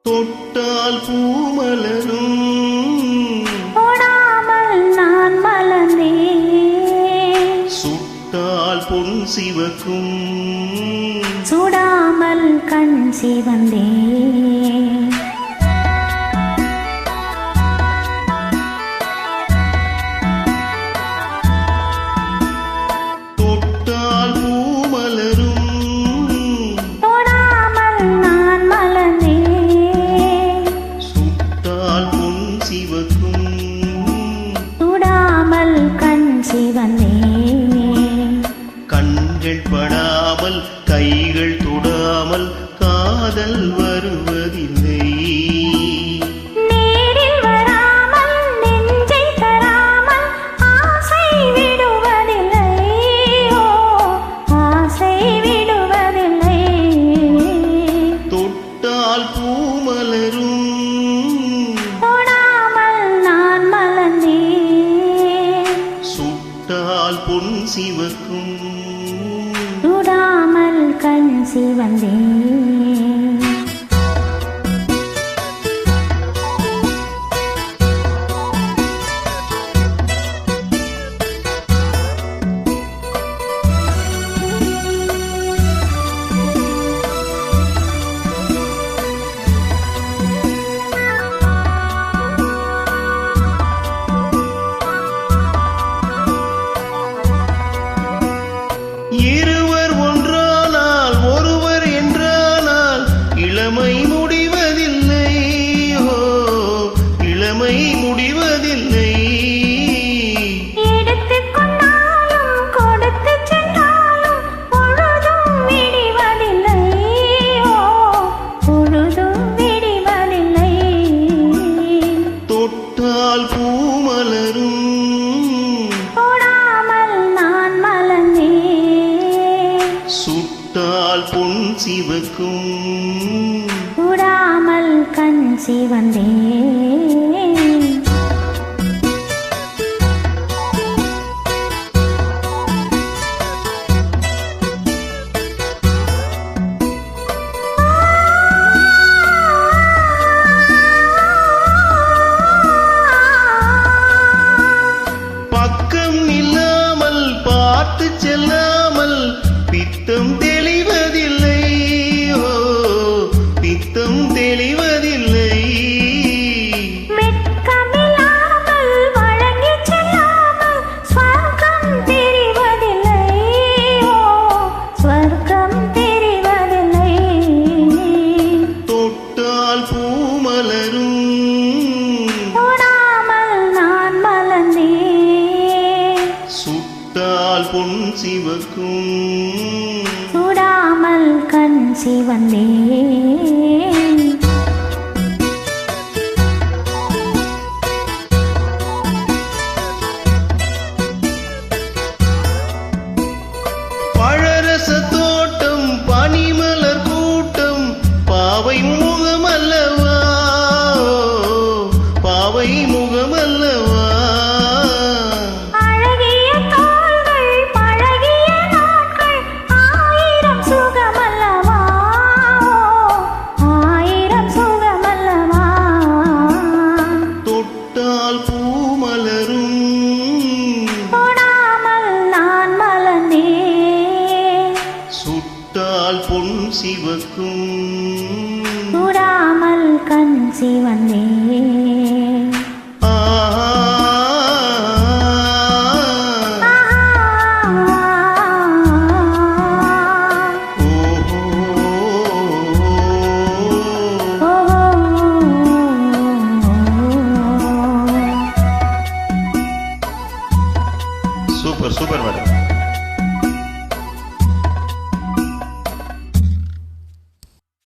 தொட்டால் பூமலரும் தொடாமல் நான் மலர்ந்தேன். சுட்டால் பொன் சிவக்கும் சுடாமல் கண் சிவந்தேன். தொட்டால் பூமலரும் தொடாமல் நான் மலர்ந்தேன். சுட்டால் பொன் சிவக்கும் சுடாமல் கண் சிவந்தேன். கண்கள் படாமல் கைகள் தொடாமல் காதல் வருவதில்லை. நேரில் வராமல் நெஞ்சை தராமல் ஆசை விடுவதில்லை. ஓ, ஆசை விடுவதில்லை. தொட்டால் பூமலரும் தொடாமல் நான் மலர்ந்தேன். சுட்டால் பொன் சிவக்கும் சுடாமல் கண் சிவந்தேன். இருவர் ஒன்றானால் ஒருவர் என்றானால் இளமை முடிவதில்லை. ஓ, இளமை முடிவதில்லை. எடுத்துக் கொண்டாலும் கொடுத்துச் சென்றாலும் பொழுதும் விடிவதில்லை. ஓ, பொழுதும் விடிவதில்லை. தொட்டால் பூமலரும் தொடாமல் நான் மலர்ந்தேன். சுட்டால் பொன் சிவக்கும் சுடாமல் கண் சிவந்தேன். பக்கம் இல்லாமல் பார்த்து செல்லாமல் பித்தம் தெளிவதில்லை. ஓ, பித்தம் தெளிவதில்லை. வெட்கமில்லாமல் வழங்கிச் செல்லாமல் ஸ்வர்க்கம் தெரிவதில்லை. ஓ, ஸ்வர்க்கம் தெரிவதில்லை. தொட்டால் பூமலரும் தொடாமல் நான் மலர்ந்தேன். சுட்டால் பொன் சிவக்கும் சுடாமல் கண் சிவந்தேன். பழரச தோட்டம் பனிமலர் கூட்டம் பாவை முகமல்லவா. பாவை முகமல்லவா. அழகிய தோள்கள் பழகிய நாட்கள் ஆயிரம் சுகமல்லவா. ஆயிரம் சுகமல்லவா. தொட்டால் பூமலரும் தொடாமல் நான் மலர்ந்தேன். சுட்டால் பொன் சிவக்கும் சுடாமல் கண் சிவந்தேன். ஆ. Super super madam.